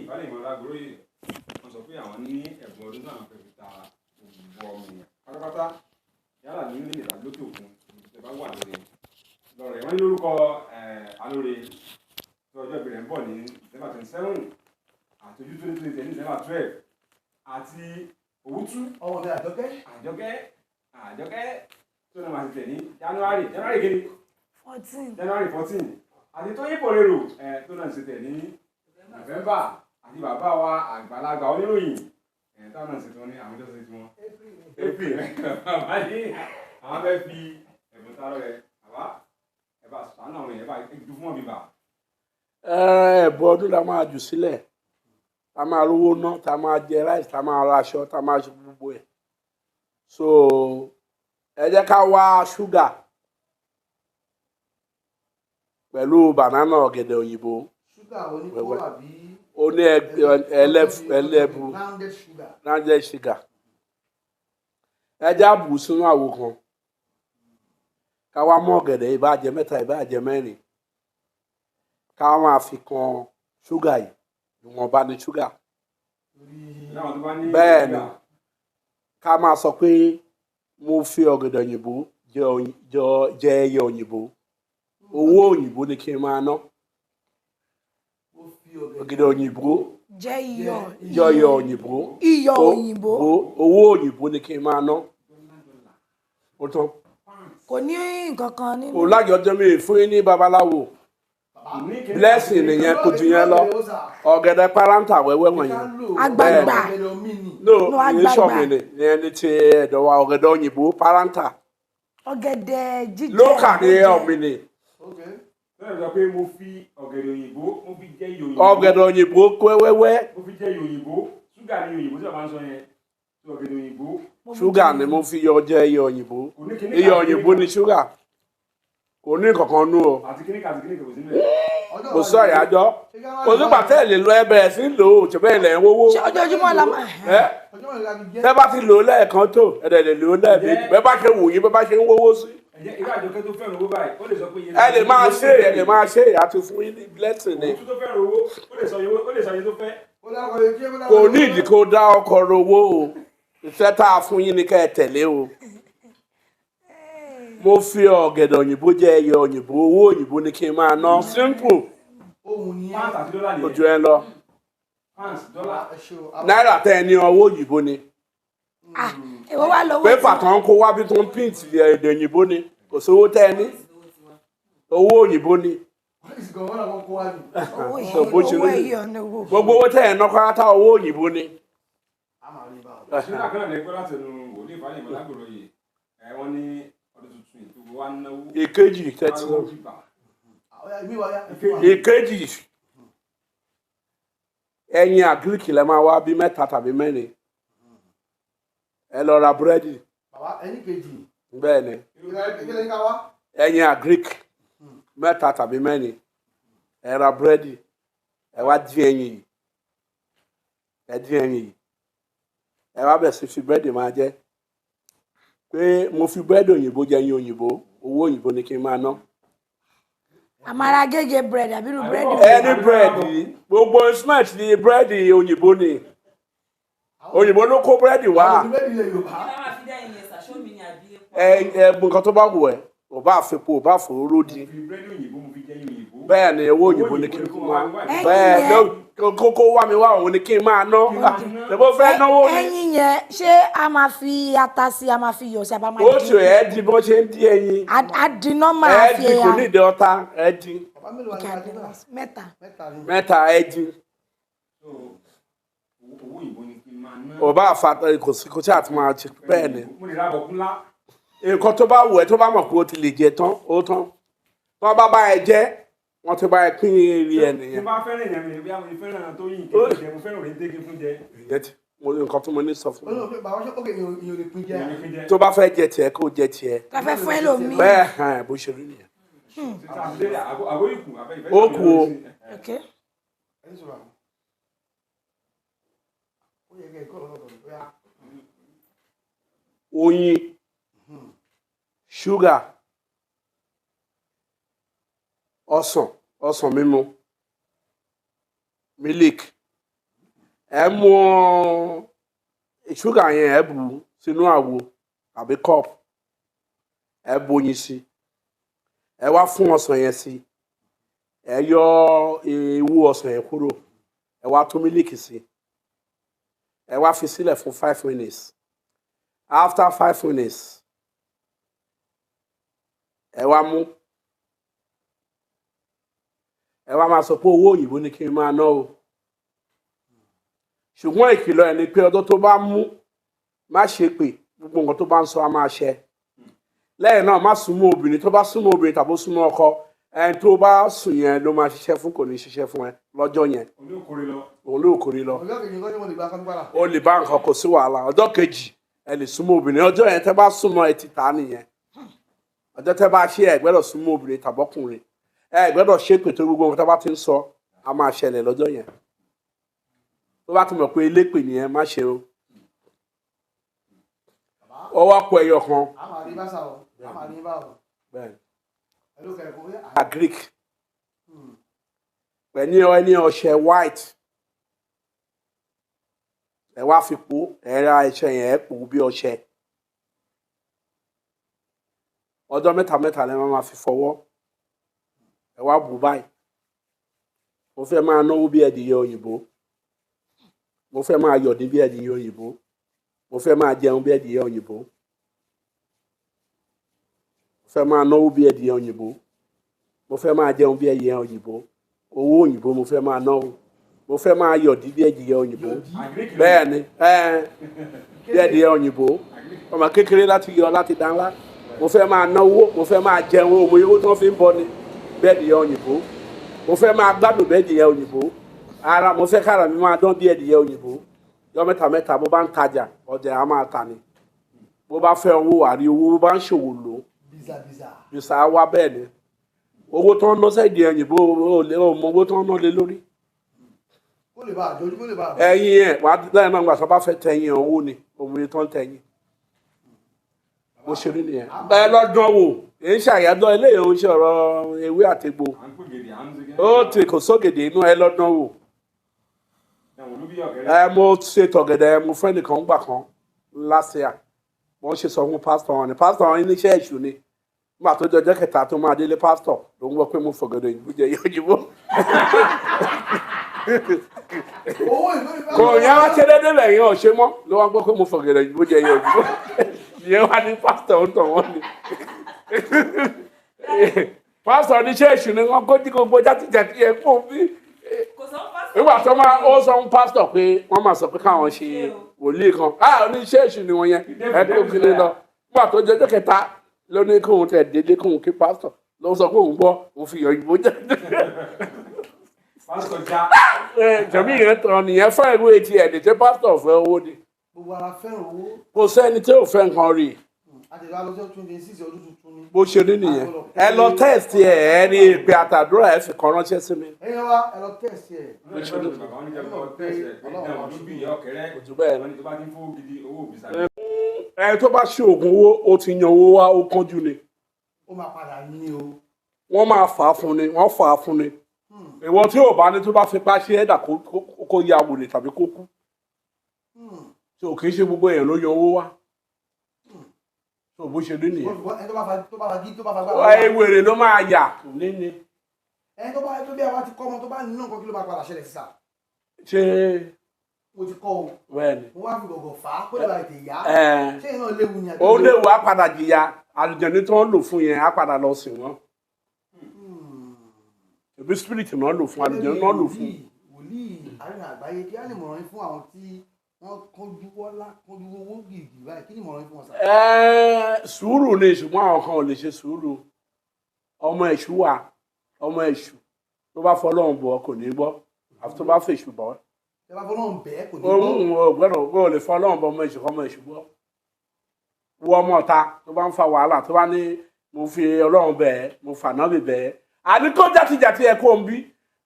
Faleyimu Olagoroye wọ́n sọ pé àwọn ní ẹ̀bùn ọdún náà fẹ́ fi ta ògbó ọmọ èèyàn pátápátá yálà ní ilé ìlà lókè òkun ìṣẹ̀ bá wà lórí lọ́rẹ̀ wọ́n ní lórúkọ alóore tí ọjọ́ ìbẹ̀rẹ̀ ń bọ̀ ní December 27 àti ojú 2020 ní December 12 àti òwútú ọmọ mi àjọkẹ́ tó náà máa ti tẹ̀ ní January kìíní 14 àti tó yípo lérò tó náà ti tẹ̀ ní November àti bàbá wa àgbàlagbà oníròyìn táwọn náà ti tán ní àwọn ìjọsìn tí wọ́n April bàbá ní àwọn fẹ́ fi ẹ̀bùn tá lọ́rẹ̀ bàbá ẹ̀bà sàánà àwọn èèyàn bá ju fún wọn bíbà. Ẹ̀bùn ọdún la máa jù sílẹ̀ tá máa rówó ná tá máa jẹ ráìsì tá máa ra aṣọ tá máa ṣe gbogbo ẹ̀ so ẹ jẹ́ ká wá ṣúgà pẹ̀lú banana ọ̀gẹ̀dẹ̀ òyìnbó ó ní ẹlẹ́bù rounded sugar ẹ jẹ́ àbù sínú àwo kan ká wá mọ́ ọ̀gẹ̀dẹ̀ ìbá jẹ mẹ́ta ìbá jẹ mẹ́rin ká máa fi kan ṣúgà yìí ìwọ̀nba ní ṣúgà bẹ́ẹ̀ ni ká máa sọ pé mo fi ọ̀gẹ̀dẹ̀ òyìnbó jẹ ẹyẹ òyìnbó owó òyìnbó ni kí n máa ná ọ̀gẹ̀dẹ̀ òyìnbó jẹ iyọ̀ òyìnbó owó òyìnbó ni kí n máa ná ó tán kò ní nǹkan kan nínú. kò lájọ jẹ́ mi fún yín ní babaláwo blessing nìyẹn kò jù yẹn lọ ọ̀gẹ̀dẹ̀ paranta wẹ́wẹ́ wọ̀nyẹn. àgbààgbà no ìṣọ̀mìnì ìyẹn ní ti ẹ̀dọ̀ wa ọ̀gẹ̀dẹ̀ òyìnbó paranta. ọ̀gẹ̀dẹ̀ jíjẹ lókà ní ọ̀mìnì. bẹ́ẹ̀ sọ pé mo fi ọ̀gẹ̀dẹ̀ òyìnbó mo fi jẹ́ iyọ̀ òyìnbó. ọ̀gẹ̀dẹ̀ òyìnbó kó wẹ́wẹ́. mo fi jẹ́ iyọ̀ òyìnbó ṣúgà ní òyìnbó tí wọ́n máa ń sọ yẹn ọ̀gẹ̀dẹ̀ òyìnbó. ṣúgà ni mo fi yọ jẹ́ iyọ̀ òyìnbó iyọ̀ òyìnbó ni ṣúgà kò ní kankan nú o àti kíníkà kò sí nílẹ̀. kò sọ ìyájọ́ kò sígbà tẹ́ ẹ̀ lè lọ ẹbẹ̀ sí lò ó tí bẹ́ẹ̀ lẹ̀ ń wówó. ṣé ojoojúmọ́ la máa. tẹ́ bá ti lò ó lẹ́ẹ̀kan tó ẹ̀dẹ̀ lè lò ó lẹ́ẹ̀mejì bẹ́ẹ̀ bá ṣe wù yín bẹ́ẹ̀ bá ṣe ń wówó sí. ìwé àjọkẹ́ tó fẹ́ràn owó báyìí ó lè sọ pé ẹ lè máa ṣe àti fún yín ní blessing ni. òun tó fẹ́ràn owó ó lè sọ iye tó fẹ́. kò ní ìdí kó dá ọkọ̀ rówó o ìfẹ́ tá a fún yín ni ká ẹ tẹ̀lé o. mo fi ọ̀gẹ̀dẹ̀ òyìnbó jẹ ẹyẹ òyìnbó owó òyìnbó ni kí n máa ná simple ojú ẹ lọ náírà tẹ ẹ ní owó òyìnbó ni pépà kan kó wá bí tó ń pint èdè òyìnbó ni kò sówó tẹ ẹ ní owó òyìnbó ni gbogbo owó tẹ ẹ ná kọ́rátá owó òyìnbó ni. ṣé àkàrà lè gbọ́ láti ẹnu Woli Faleyimu Olagoroye wọ́n ní ìkejì tẹ́tí ìkejì ẹyin àgíríkì lẹ máa wá bí mẹ́ta tàbí mẹ́rin ẹ lọ ra búrẹ́dì bẹ́ẹ̀ ni ẹyin àgíríkì mẹ́ta tàbí mẹ́rin ẹ ra búrẹ́dì ẹ wá dín ẹyin yìí ẹ wá bẹ̀ sí fi búrẹ́dì máa jẹ pé mo fi búrẹ́dì òyìnbó jẹ ẹyin òyìnbó owó òyìnbó ni kí n máa ná. àmàrà gègé búrẹ́dì àbírú búrẹ́dì. ẹni búrẹ́dì gbogbo smart ni búrẹ́dì òyìnbó ni òyìnbó ló kó búrẹ́dì wá. nǹkan tó bá wù ẹ́ ò bá fipò ò bá fòróró di. bẹ́ẹ̀ ni owó òyìnbó ni kí n máa bẹ́ẹ̀ kókó wá mi wá òun ni kí n máa ná ṣèbó fẹ́ náwó ni. ẹyin yẹn ṣé a máa fi ata sí a máa fi iyọ̀ sí a bá máa dín. ó ṣe ẹ́ di bó ṣe ń dín ẹyin. àdínà máa fi ẹ̀yà. kò ní ìdí ọ̀tá ẹ̀ dín. mẹ́ta ẹ̀ dín. ò bá fata kò sí àti máa ṣe bẹ́ẹ̀ ni. nǹkan tó bá wù ẹ́ tó bá mọ̀ pé ó ti lè jẹ tán ó tán tó bá bá ẹ jẹ́ wọ́n ti bá ẹ pín eré ẹ nìyẹn. tí bá fẹ́ràn èèyàn mi bí àwọn ìfẹ́ràn tó yìn kékeré jẹ mo fẹ́ràn òrèǹté kí fún jẹ. mo ní nǹkan tó mo ní sọ fún mi. tó bá fẹ́ jẹ tiẹ̀ kó jẹ tiẹ̀. ká fẹ́ fún ẹlòmíì. bẹ́ẹ̀ hàn bó ṣe rí nìyẹn. ó kù o. oyin ṣúgà ọsàn mímu mílíkì ẹ mú sugar yẹn ẹ bù sínú àwo àbí cup ẹ bóyin sí ẹ wá fún ọsàn yẹn sí ẹ yọ ewu ọsàn yẹn kúrò ẹ wá tún mílíkì sí ẹ wá fi sílẹ̀ fún 5 minutes after 5 minutes ẹ wá mú ẹ wá máa sọ pé owó òyìnbó ni kí n máa ná o ṣùgbọ́n ìkìlọ̀ ẹni pé ọdún tó bá mú má ṣe pé gbogbo nǹkan tó bá ń sọ á máa ṣẹ lẹ́yìn náà má súnmọ́ obìnrin tó bá súnmọ́ obìnrin tàbí súnmọ́ ọkọ ẹni tó bá sùn yẹn ló máa ṣiṣẹ́ fún kò ní ṣiṣẹ́ fún ẹ lọ́jọ́ yẹn òun ló kórè lọ o lè bá nǹkan kò sí wàhálà ọjọ́ kejì ẹ lè súnmọ́ obìnrin ọjọ́ yẹn tẹ́ bá súnmọ́ ẹ ti tà á nìyẹn ọjọ́ tẹ́ bá ṣe ẹ gbọ́dọ̀ súnmọ́ obìnrin tàbọ́kùnrin ẹ gbọ́dọ̀ ṣe pètè gbogbo nǹkan tẹ́ bá ti ń sọ á máa ṣẹlẹ̀ lọ́jọ́ yẹn tó bá ti mọ̀ pé elépè nìyẹn má ṣe o ọwọ́ àpò ẹyọ kan agric pẹ̀lú ẹni ọṣẹ white ẹ wá fi po ẹ ra ẹṣẹ yẹn ẹ pò bí ọṣẹ ọjọ́ mẹ́ta lẹ máa fi fọwọ́ ẹ wá bù báyìí mo fẹ́ máa náwó bí ẹdìyẹ òyìnbó mo fẹ́ máa yọ̀dí bí ẹdìyẹ òyìnbó mo fẹ́ máa jẹun bí ẹdìyẹ òyìnbó mo fẹ́ máa náwó bí ẹdìyẹ òyìnbó mo fẹ́ máa jẹun bí ẹdìyẹ òyìnbó owó òyìnbó mo fẹ́ máa náwó mo fẹ́ máa yọ̀dí bí ẹdìyẹ òyìnbó bẹ́ẹ̀ ni bí ẹdìyẹ òyìnbó ọmọ kékeré láti yọ láti dá ńlá mo fẹ́ máa náwó mo fẹ́ máa jẹun owó owó tí wọ́n fi ń bọ ni bí ẹdìyẹ òyìnbó mo fẹ́ máa gbádùn bí ẹdìyẹ òyìnbó ara mo fẹ́ kára mi máa dán bí ẹdìyẹ òyìnbó yọ mẹ́ta bó bá ń tajà ọjà á máa tà ní bó bá fẹ́ owó àrí owó bó bá ń ṣòwò lò bìsà wá bẹ́ẹ̀ ni owó tó ń ná sẹ́ẹ̀dì òyìnbó ò mọ owó tó ń ná lé lórí ẹyin ẹ̀ wà á lẹ́yìn náà gbà tó bá fẹ́ tẹ̀yìn owó ni òmìnir tó ń tẹ̀yìn bó ṣe rí nìyẹn bẹ́ẹ̀ lọ́dún wò èyí ń ṣàyàdọ́ eléyìí ń ṣe ọ̀rọ̀ ewé àtegbò ó ti kò sógèdè inú ẹ lọ́dún wò mo ṣe tọ̀gẹ̀dẹ̀ mo fẹ́ nìkan gbà kan last year wọ́n ṣe sọ fún pásítọ̀ wọn ni pásítọ̀ wọn níṣẹ́ èṣù ni nígbà tó jọjọ́ kẹta tó máa délé pásítọ̀ ló ń gbọ́ pé mo fọ̀gẹ̀dẹ̀ òyìnbó jẹ yóò kò yá wá ṣe déédéé lẹ́yìn ọ̀ṣẹ́ mọ́ ló wá gbọ́ pé mo fọ̀gẹ̀dẹ̀ òyìnbó jẹ yóò ìyẹn wá ní pásítọ̀ ń tọ̀ wọ́n ni pásítọ̀ níṣẹ́ èṣù ni wọ́n kó tí kò gbọ́ játìjàtì ẹ̀ kó bí nígbà tó máa ó sọ fún pásítọ̀ pé wọ́n máa sọ pé káwọn ṣe wòlíì kan oníṣẹ́ èṣù ni wọ́n yẹn ẹ kó kílé lọ nígbà tó jọjọ́ kẹta ló ní kóun tẹ̀ dédé kóun kí pásítọ̀ ló sọ pé òun gbọ́ òun fi yọ ìbò jẹ́ pásítọ̀ já jọ̀mí yẹn tán nìyẹn fẹ́ ìwé etí ẹ̀ ní tí pásítọ̀ fẹ́ owó ni gbogbo ara fẹ́ràn owó kò sẹ́ni tí ò fẹ́ nǹkan rí àtẹ̀wá lọ́jọ́ 26 ọdún tuntun ni. bó ṣe rí nìyẹn ẹ lọ tẹ́ẹ̀sì ẹ ní ìpè àtàdúrà ẹ fi kàn ránṣẹ́ sí mi. ẹ̀yin wa ẹ lọ tẹ̀sí ẹ̀. ẹ tó bá ṣe oògùn owó ó ti yan owó wá ó kánjú ni. ó máa padà ní o. wọ́n máa fà á fún ni wọ́n fà á fún ni. ìwọ tí ò bá ní tó bá fipá ṣe ẹ̀dà kó ya wòlé tàbí kó kú. tí ò kì í ṣe gbogbo èèyàn ló yan owó wá. tó bó ṣe rí nìyẹn. ewèrè ló máa yà níní. ẹni tó bá tó bí àwa ti kọ́ ọmọ tó bá nínú nǹkan kí ló máa padà ṣẹlẹ̀ sísà. ṣé. mo ti kọ́ o. bẹ́ẹ̀ni. mo wá fi gọ̀gọ̀ fà á kó lè bá ètè yá. ṣé iná léwu ni. ó léwu á padà jìyà àlùjànnú tó ń lò fún yẹn á padà lọ sìn wọ́n. ẹbí spirit náà lò fún àlùjànnú náà lò fún. wòlíì àárín àgbáyé kí á lè mọ̀ràn fún àwọn tí wọ́n kánjú wọ́lá kánjú owó gìrì báyìí kí ni mọ̀ràn fún wọn sá. sùúrù ni ṣùgbọ́n àwọn kan ò lè ṣe sùúrù ọmọ èṣù wà ọmọ èṣù tó bá fọlọ́run bọ̀ kò ní gbọ́ àfi tó bá fèṣù bọ̀. ẹ bá fọlọ́run bẹ́ẹ̀ kò ní gbọ́. òun gbọ́dọ̀ gbọ́ lè fọlọ́run bọ̀ ọmọ èṣù kọ́ ọmọ èṣù gbọ́. wọ ọmọ ọ̀ta tó bá ń fa wàhálà tó bá ní mo fi ọlọ́run bẹ́ẹ̀ mo fànábì bẹ́ẹ̀ àní kó játijàti ẹ̀ kó ń bí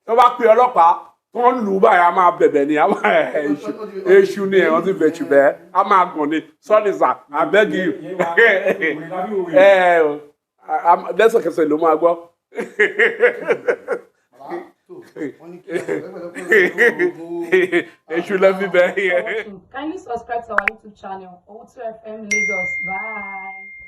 tó bá pe ọlọ́pàá wọ́n lù ú báyìí a máa bẹ̀bẹ̀ ni èṣù ni wọ́n ti bẹ̀ṣù bẹ́ẹ̀ a máa gùn ni sọ́nìsà àbẹ́gì bàbá tó Èṣù lẹ́mí bẹ́ẹ̀. Kindly subscribe to our YouTube channel, Owutu FM Lagos. Bye.